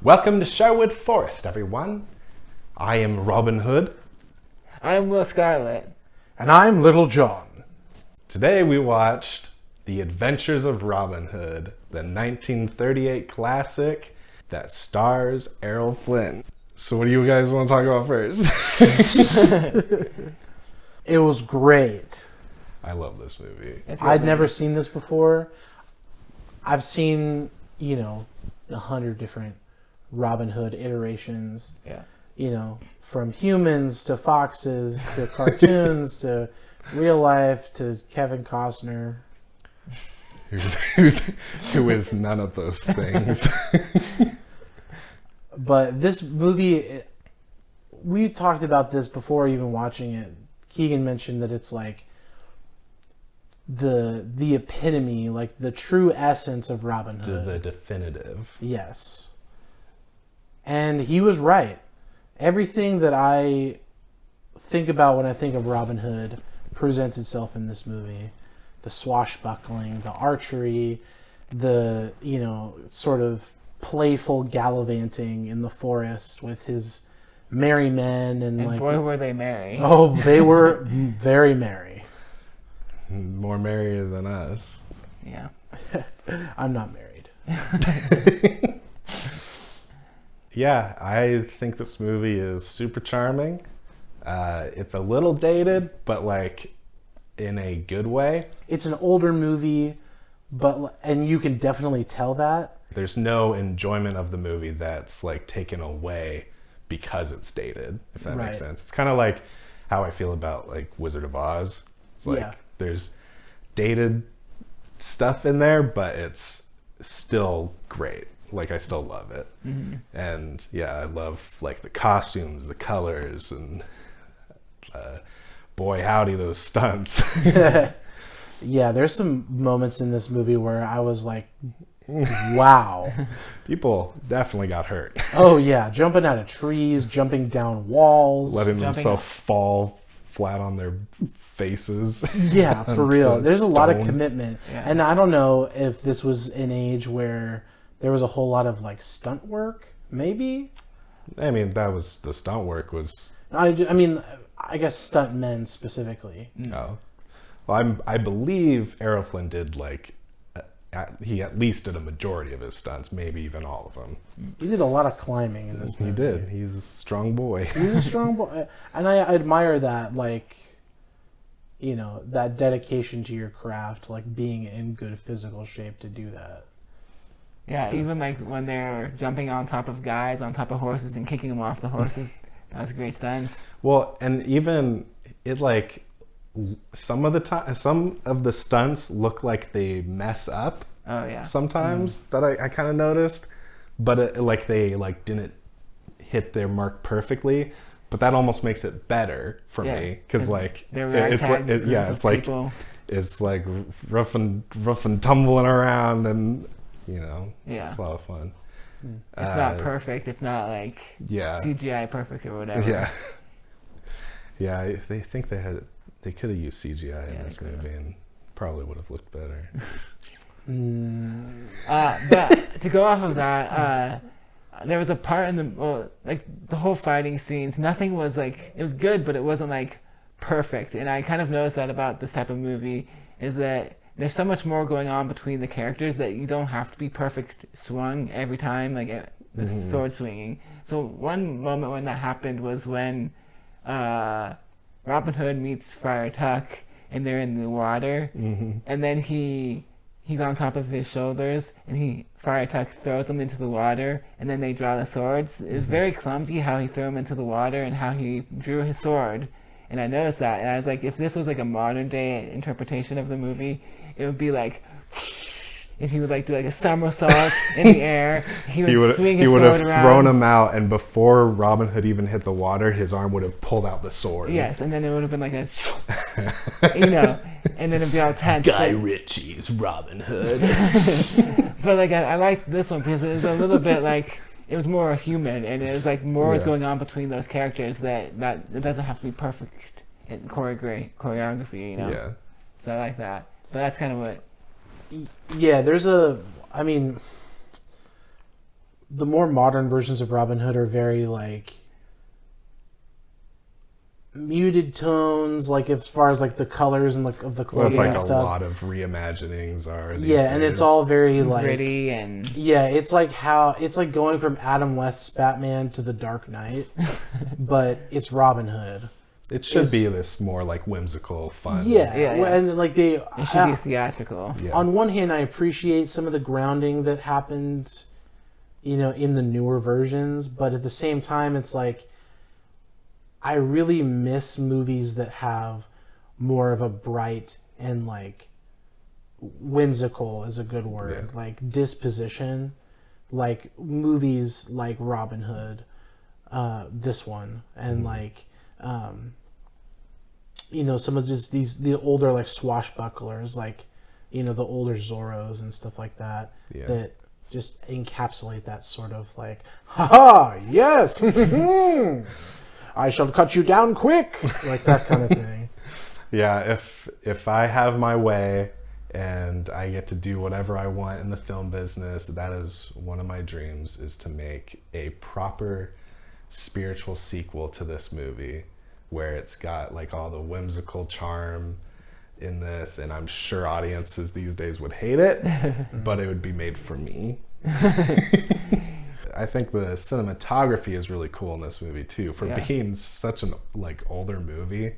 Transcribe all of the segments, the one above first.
Welcome to Sherwood Forest, everyone. I am Robin Hood. I'm Will Scarlet. And I'm Little John. Today we watched The Adventures of Robin Hood, the 1938 classic that stars Errol Flynn. So what do you guys want to talk about first? It was great. I love this movie. I'd never seen this before. I've seen, 100 different Robin Hood iterations. Yeah. From humans to foxes to cartoons to real life to Kevin Costner. Who is none of those things. But this movie, we talked about this before even watching it. Keegan mentioned that it's like the epitome, like the true essence of Robin Hood. The definitive. Yes. And he was right. Everything that I think about when I think of Robin Hood presents itself in this movie. The swashbuckling, the archery, the, sort of playful gallivanting in the forest with his merry men. And boy, were they merry. Oh, they were very merry. More merrier than us. Yeah. I'm not married. Yeah, I think this movie is super charming. It's a little dated, but in a good way. It's an older movie, and you can definitely tell that. There's no enjoyment of the movie that's taken away because it's dated, if that makes sense. It's kind of like how I feel about Wizard of Oz. It's there's dated stuff in there, but it's still great. I still love it. Mm-hmm. And yeah, I love the costumes, the colors, and boy howdy those stunts. Yeah, there's some moments in this movie where I was like, wow. People definitely got hurt. Oh yeah, jumping out of trees, jumping down walls. Letting themselves fall flat on their faces. Yeah, for real. There's a lot of stone. commitment. Yeah. And I don't know if this was an age where there was a whole lot of stunt work, maybe? I mean, that was the stunt work was... I guess stunt men specifically. No. Well, I believe Errol Flynn did he at least did a majority of his stunts, maybe even all of them. He did a lot of climbing in this movie. He did. He's a strong boy. He's a strong boy. And I admire that, that dedication to your craft, being in good physical shape to do that. Yeah, even when they're jumping on top of guys, on top of horses, and kicking them off the horses. That was great stunts. Well, and even it some of the stunts look like they mess up. Oh yeah. Sometimes that I kind of noticed, but they didn't hit their mark perfectly. But that almost makes it better for me because it's rough and tumbling around and it's a lot of fun. It's not perfect. It's not CGI perfect or whatever. Yeah. Yeah, they think they could have used CGI in this movie and probably would have looked better. But to go off of that, there was a part in the whole fighting scenes. Nothing was it was good, but it wasn't perfect. And I kind of noticed that about this type of movie is that there's so much more going on between the characters that you don't have to be perfect swung every time, the sword swinging. So one moment when that happened was when Robin Hood meets Friar Tuck and they're in the water, and then he's on top of his shoulders and Friar Tuck throws him into the water, and then they draw the swords. It was very clumsy how he threw him into the water and how he drew his sword. And I noticed that, and I was if this was a modern day interpretation of the movie, it would be if he would do a somersault in the air, he would swing his sword around. He would have thrown him out, and before Robin Hood even hit the water, his arm would have pulled out the sword. Yes, and then it would have been and then it'd be all tense. Guy Ritchie's Robin Hood. But I liked this one because it was a little bit it was more human, and it was more was going on between those characters that it doesn't have to be perfect in choreography, Yeah. So I like that. But that's kind of what... Yeah, there's the more modern versions of Robin Hood are very like muted tones, like as far as like the colors and like of the So clothing it's like and a stuff. lot of reimaginings are these Yeah, and days. it's all very like gritty and yeah, it's like going from Adam West's Batman to the Dark Knight, but it's Robin Hood. It should be this more like whimsical fun. Yeah, Yeah, yeah. and like it should be theatrical. Yeah. on one hand, I appreciate some of the grounding that happened, you know, in the newer versions, but at the same time, it's like I really miss movies that have more of a bright and like whimsical is a good word, like disposition, like movies like Robin Hood, this one, and like you know, some of just the older like swashbucklers, like, you know, the older Zorros and stuff like that, that just encapsulate that sort of like, haha, yes, I shall cut you down quick, like that kind of thing. Yeah, if I have my way and I get to do whatever I want in the film business, that is one of my dreams, is to make a proper spiritual sequel to this movie where it's got like all the whimsical charm in this, and I'm sure audiences these days would hate it, but it would be made for me. I think the cinematography is really cool in this movie too, for being such an like older movie.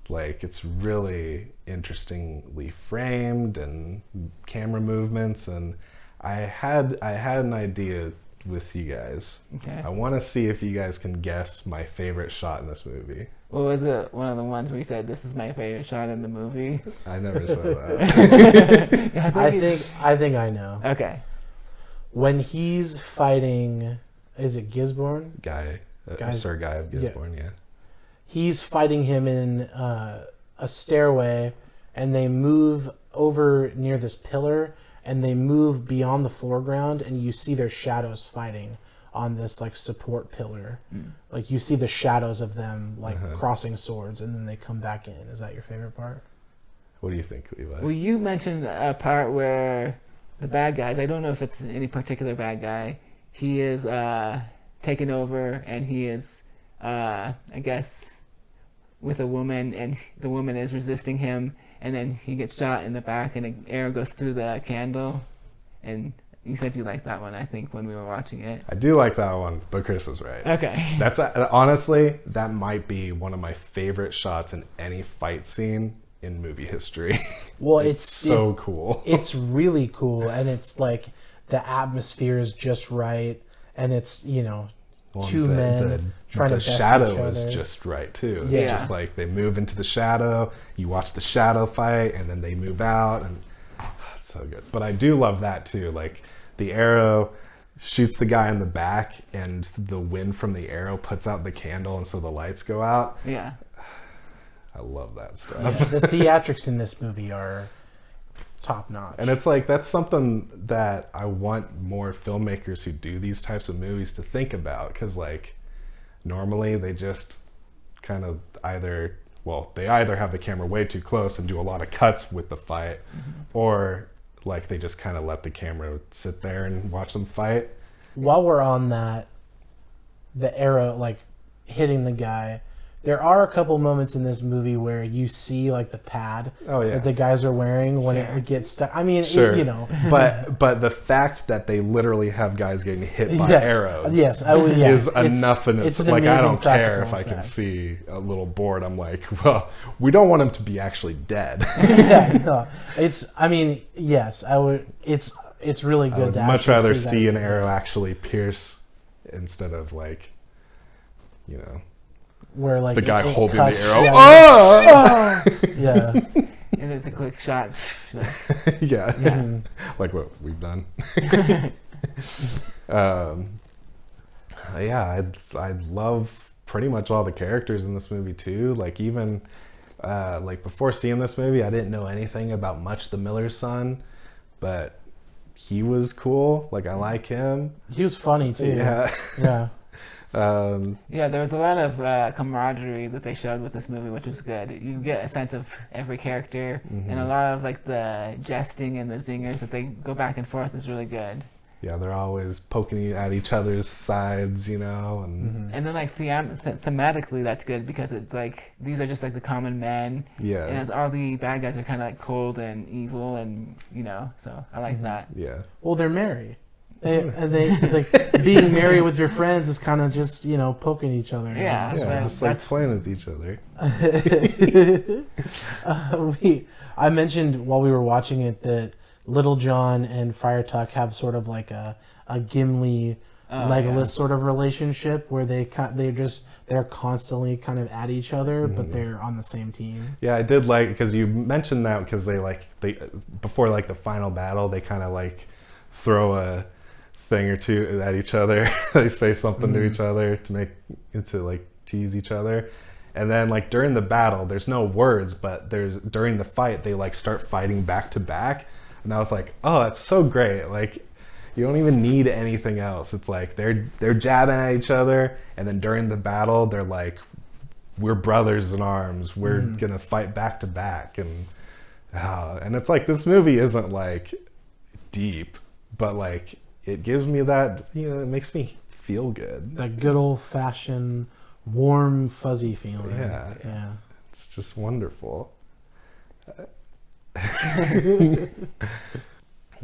Like, it's really interestingly framed and camera movements, and I had an idea with you guys. Okay. I want to see if you guys can guess my favorite shot in this movie. What was it? One of the ones where you said this is my favorite shot in the movie? I never said that. I think I know. Okay. When he's fighting, is it Gisborne? Sir Guy of Gisborne, yeah. He's fighting him in a stairway, and they move over near this pillar, and they move beyond the foreground, and you see their shadows fighting on this like support pillar. Like you see the shadows of them like crossing swords, and then they come back in. Is that your favorite part? What do you think, Levi? Well, you mentioned a part where the bad guys, I don't know if it's any particular bad guy, he is taken over, and he is, I guess, with a woman, and the woman is resisting him, and then he gets shot in the back, and an arrow goes through the candle. And you said you liked that one, I think, when we were watching it. I do like that one, but Chris is right. Okay. That's honestly, that might be one of my favorite shots in any fight scene in movie history. Well, it's so cool. It's really cool, and it's like the atmosphere is just right, and it's, you know, two men trying to best each other. The shadow is just right too. It's Yeah. just like they move into the shadow, you watch the shadow fight, and then they move out, and it's so good. But I do love that too. Like, the arrow shoots the guy in the back, and the wind from the arrow puts out the candle, and so the lights go out. Yeah. I love that stuff. Yeah, the theatrics in this movie are top notch. And it's like, that's something that I want more filmmakers who do these types of movies to think about, because like normally they just kind of either have the camera way too close and do a lot of cuts with the fight, or like they just kind of let the camera sit there and watch them fight. While we're on that, the arrow like hitting the guy, there are a couple moments in this movie where you see like the pad that the guys are wearing when it gets stuck. I mean, you know. But the fact that they literally have guys getting hit by arrows is enough in it's like, I don't care if I can see a little board. I'm like, well, we don't want him to be actually dead. Yeah, no. I would. It's really good. I would much rather see an arrow actually pierce instead of like, you know, where like the guy holding cuts, the arrow. Yeah. And it's a quick shot. Yeah. Like what we've done. I love pretty much all the characters in this movie too. Like, even like before seeing this movie, I didn't know anything about Much the Miller's son, but he was cool. Like, I like him. He was funny too. Yeah. There was a lot of camaraderie that they showed with this movie, which was good. You get a sense of every character, and a lot of like the jesting and the zingers that they go back and forth is really good. Yeah, they're always poking at each other's sides, you know, and And then like thematically, that's good because it's like these are just like the common men, yeah, and it's all the bad guys are kind of like cold and evil, and you know, so I like that. yeah. Well, they're merry. They like being merry with your friends is kind of just, you know, poking each other. Yeah. Yeah, Well, just like that's- playing with each other. I mentioned while we were watching it that Little John and Friar Tuck have sort of like a Gimli Legolas yeah. sort of relationship where they're constantly kind of at each other, but they're on the same team. Yeah, I did like, because you mentioned that, because they before like the final battle, they kind of like throw a thing or two at each other. They say something to each other to like tease each other. And then like during the battle, there's no words, but during the fight, they like start fighting back to back. And I was like, oh, that's so great. Like, you don't even need anything else. It's like they're jabbing at each other, and then during the battle, they're like, we're brothers in arms. We're gonna fight back to back, and it's like this movie isn't like deep, but like it gives me that, you know, it makes me feel good. That good old fashioned warm fuzzy feeling. Yeah. It's just wonderful.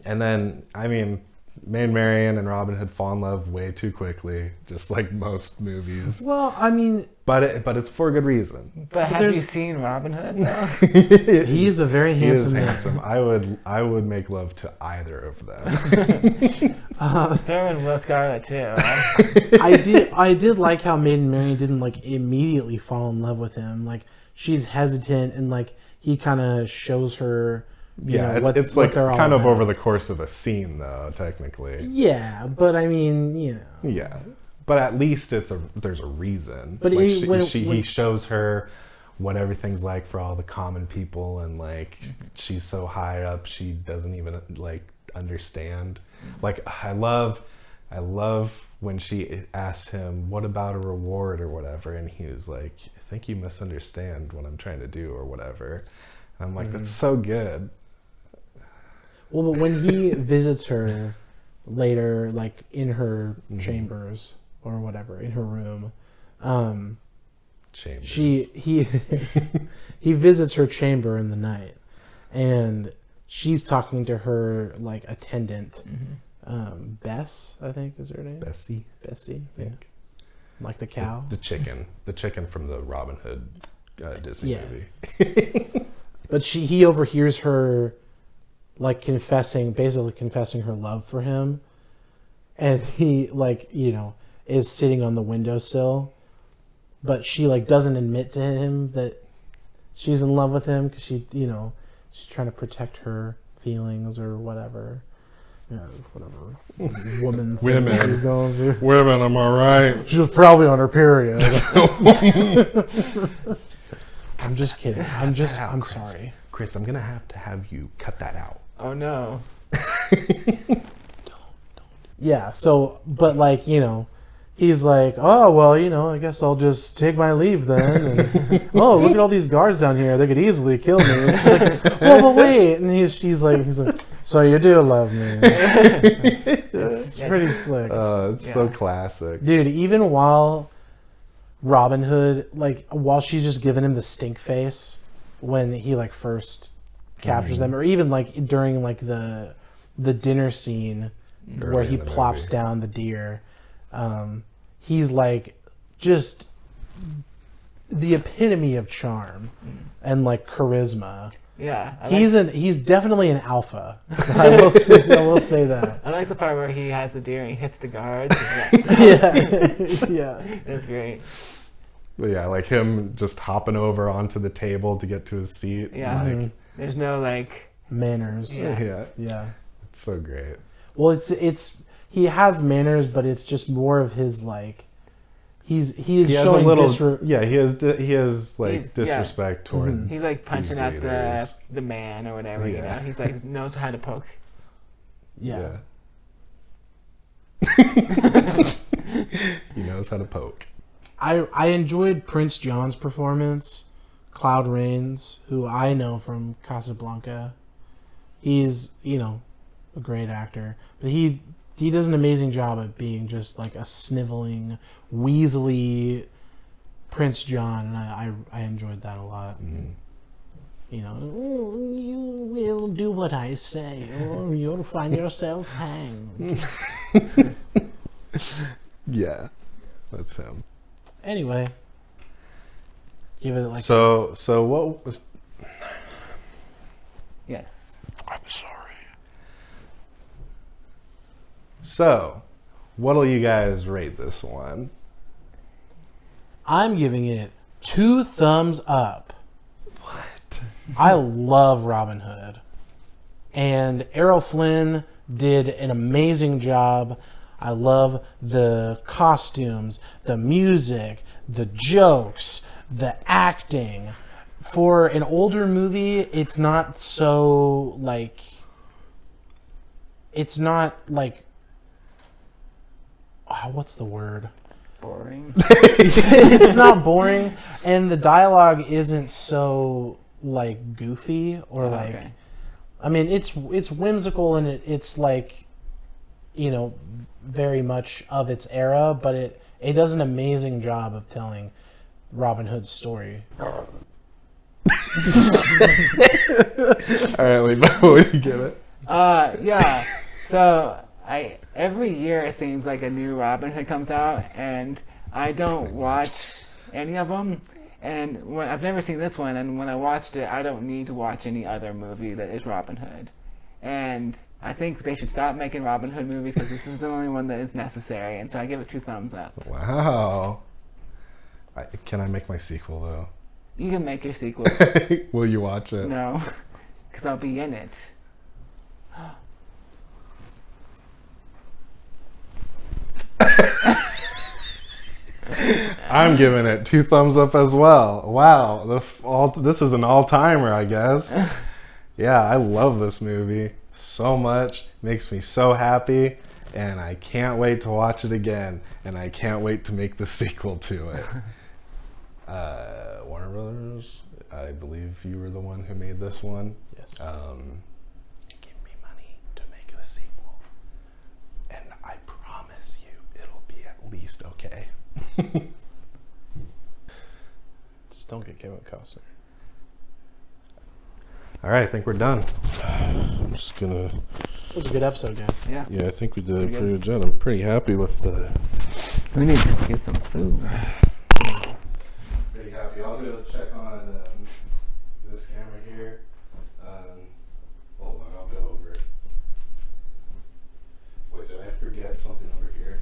And then, I mean, Maid Marian and Robin Hood fall in love way too quickly, just like most movies. Well, I mean, But it's for a good reason. But have there's- you seen Robin Hood? Though? he's a very He is handsome man. handsome. I would make love to either of them. Throw in Will Scarlet too. Right? I did like how Maid Marian didn't like immediately fall in love with him. Like she's hesitant and like he kind of shows her. You know, it's what like they're all kind of about. over the course of a scene, though. Technically, Yeah, but I mean, you know. yeah. But at least there's a reason. But like he- he shows her what everything's like for all the common people, and like she's so high up, she doesn't even like understand. Like I love when she asks him, "What about a reward or whatever?" And he was like, "I think you misunderstand what I'm trying to do or whatever." And I'm like, that's so good. Well, but when he visits her later, like in her chambers or whatever, in her room, Chambers. he visits her chamber in the night, and she's talking to her like attendant, Bess, I think is her name. Bessie. Bessie, yeah. Like the cow. The chicken from the Robin Hood Disney Yeah. movie. But he overhears her like basically confessing her love for him. And he like, you know, is sitting on the windowsill, but she like doesn't admit to him that she's in love with him because she, you know, she's trying to protect her feelings or whatever. Yeah, whatever woman thing Women. she's going through. Women, am I right? She was probably on her period. I'm just kidding. I'm Chris. sorry. Chris, I'm gonna have you cut that out. Oh no. Yeah, so, but like, you know, he's like, oh, well, you know, I guess I'll just take my leave then. And, oh, look at all these guards down here. They could easily kill me. And she's like, well, but wait. And he's like, so you do love me. It's pretty slick. It's so classic. Dude, even while Robin Hood, like, while she's just giving him the stink face when he, like, first captures them, or even, like, during, like, the dinner scene where Early he in the plops movie. down the deer, he's, like, just the epitome of charm and, like, charisma. Yeah. He's definitely an alpha. I will say that. I like the part where he has the deer and he hits the guards. Yeah. It's great. But yeah, like him just hopping over onto the table to get to his seat. Yeah. Like, There's no like. Manners. Yeah. Yeah. It's so great. Well, it's he has manners, but it's just more of his like he is He has showing he has like He's- disrespect toward He's like punching these at leaders. the man or whatever. You Yeah. know. He's like knows how to poke. yeah. He knows how to poke. I enjoyed Prince John's performance. Cloud Rains, who I know from Casablanca, he's, you know, a great actor, but he he does an amazing job of being just like a sniveling, weaselly Prince John, and I enjoyed that a lot. Mm-hmm. You know, "Oh, you will do what I say, or you'll find yourself hanged." Yeah, that's him. Anyway, give it like. So what was? Yes. I'm sorry. So, what'll you guys rate this one? I'm giving it 2 thumbs up. What? I love Robin Hood. And Errol Flynn did an amazing job. I love the costumes, the music, the jokes, the acting. For an older movie, it's not so like... It's not like... what's the word? Boring. It's not boring, and the dialogue isn't so like goofy or like. Okay. I mean, it's whimsical and it's like, you know, very much of its era, but it does an amazing job of telling Robin Hood's story. All right, Lebo, what do you give it? Yeah. So every year it seems like a new Robin Hood comes out, and I don't watch any of them. And I've never seen this one, and when I watched it, I don't need to watch any other movie that is Robin Hood. And I think they should stop making Robin Hood movies because this is the only one that is necessary. And so I give it 2 thumbs up. Wow. Can I make my sequel though? You can make your sequel. Will you watch it? No, because I'll be in it. I'm giving it 2 thumbs up as well. Wow, this is an all-timer, I guess. Yeah, I love this movie so much. Makes me so happy, and I can't wait to watch it again. And I can't wait to make the sequel to it. Warner Brothers, I believe you were the one who made this one. Yes. Give me money to make the sequel, and I promise you it'll be at least okay. Just don't get Kevin Costner. All right, I think we're done. I'm just gonna. It was a good episode, guys. Yeah. Yeah, I think we did a Pretty pretty good. good job. I'm pretty happy with the. We need to get some food. Pretty happy. I'll go check on this camera here. Hold on, I'll go over it. Wait, did I forget something over here?